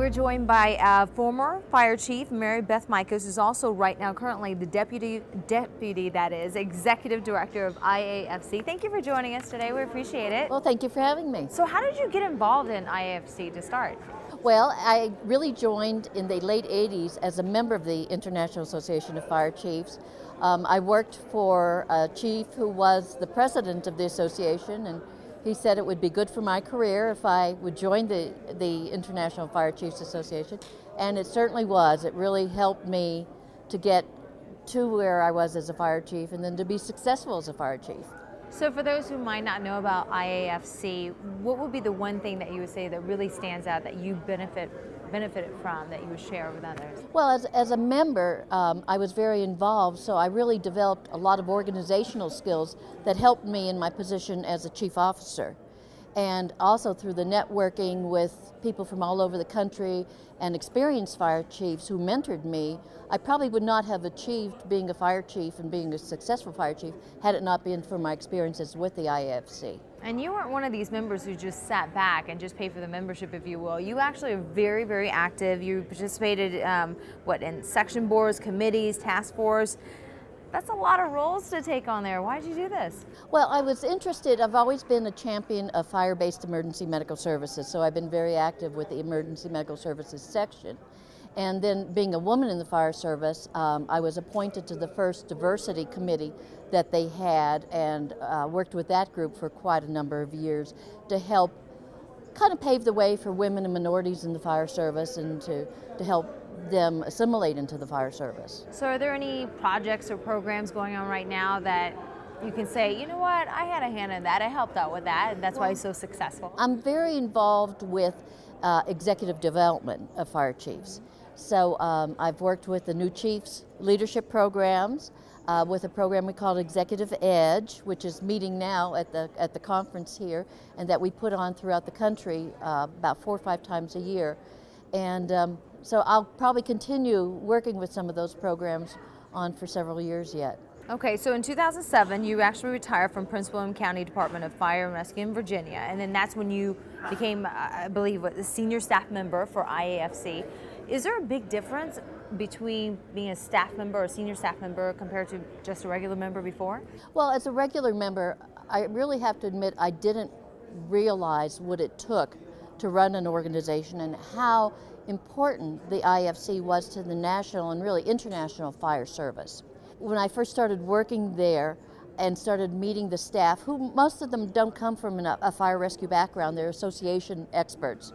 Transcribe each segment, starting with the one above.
we're joined by former Fire Chief Beth Michos, who's also right now currently the deputy that is Executive Director of IAFC. Thank you for joining us today. We appreciate it. Well, thank you for having me. So how did you get involved in IAFC to start? Well, I really joined in the late 80s as a member of the International Association of Fire Chiefs. I worked for a chief who was the president of the association, and he said it would be good for my career if I would join the International Fire Chiefs Association, and it certainly was. It really helped me to get to where I was as a fire chief and then to be successful as a fire chief. So for those who might not know about IAFC, what would be the one thing that you would say that really stands out that you benefited from, that you would share with others? Well, as a member, I was very involved, so I really developed a lot of organizational skills that helped me in my position as a chief officer. And also through the networking with people from all over the country and experienced fire chiefs who mentored me, I probably would not have achieved being a fire chief and being a successful fire chief had it not been for my experiences with the IAFC. And you weren't one of these members who just sat back and just paid for the membership, if you will. You actually are very, very active. You participated, in section boards, committees, task force. That's a lot of roles to take on there. Why did you do this? Well, I was interested. I've always been a champion of fire-based emergency medical services, so I've been very active with the emergency medical services section. And then being a woman in the fire service, I was appointed to the first diversity committee that they had, and worked with that group for quite a number of years to help kind of pave the way for women and minorities in the fire service and to help them assimilate into the fire service. So are there any projects or programs going on right now that you can say, you know what, I had a hand in that, I helped out with that, and that's why it's so successful? I'm very involved with executive development of fire chiefs. So I've worked with the new chiefs leadership programs, with a program we call Executive Edge, which is meeting now at the conference here, and that we put on throughout the country about 4 or 5 times a year. And so I'll probably continue working with some of those programs on for several years yet. Okay, so in 2007, you actually retired from Prince William County Department of Fire and Rescue in Virginia, and then that's when you became, I believe, a senior staff member for IAFC. Is there a big difference between being a staff member or a senior staff member compared to just a regular member before? Well, as a regular member, I really have to admit I didn't realize what it took to run an organization and how important the IAFC was to the national and really international fire service. When I first started working there and started meeting the staff, who most of them don't come from a fire rescue background, they're association experts.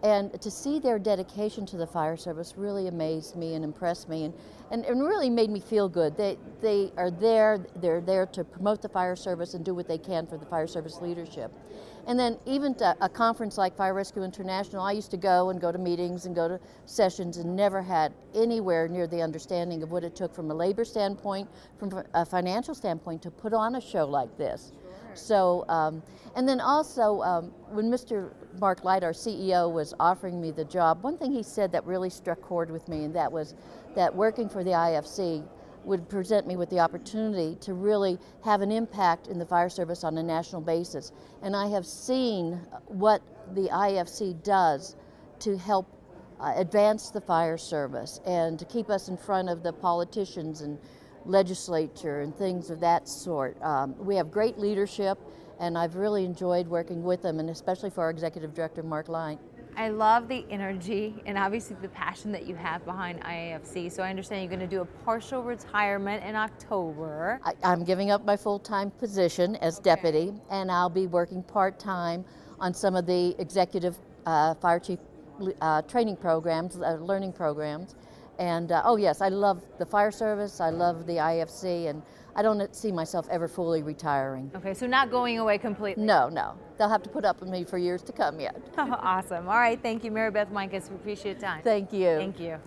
And to see their dedication to the fire service really amazed me and impressed me and really made me feel good. They are there, they're there to promote the fire service and do what they can for the fire service leadership. And then even to a conference like Fire Rescue International, I used to go to meetings and go to sessions and never had anywhere near the understanding of what it took from a labor standpoint, from a financial standpoint, to put on a show like this. So, and then also when Mr. Mark Light, our CEO, was offering me the job, one thing he said that really struck chord with me, and that was that working for the IFC would present me with the opportunity to really have an impact in the fire service on a national basis. And I have seen what the IFC does to help advance the fire service and to keep us in front of the politicians and legislature and things of that sort. We have great leadership, and I've really enjoyed working with them, and especially for our Executive Director, Mark Light. I love the energy and obviously the passion that you have behind IAFC. So I understand you're going to do a partial retirement in October. I'm giving up my full-time position as deputy, and I'll be working part-time on some of the executive fire chief training programs, learning programs. And oh yes, I love the fire service, I love the IFC, and I don't see myself ever fully retiring. Okay, so not going away completely? No, no. They'll have to put up with me for years to come yet. Awesome. All right, thank you, Beth Michos. We appreciate your time. Thank you. Thank you.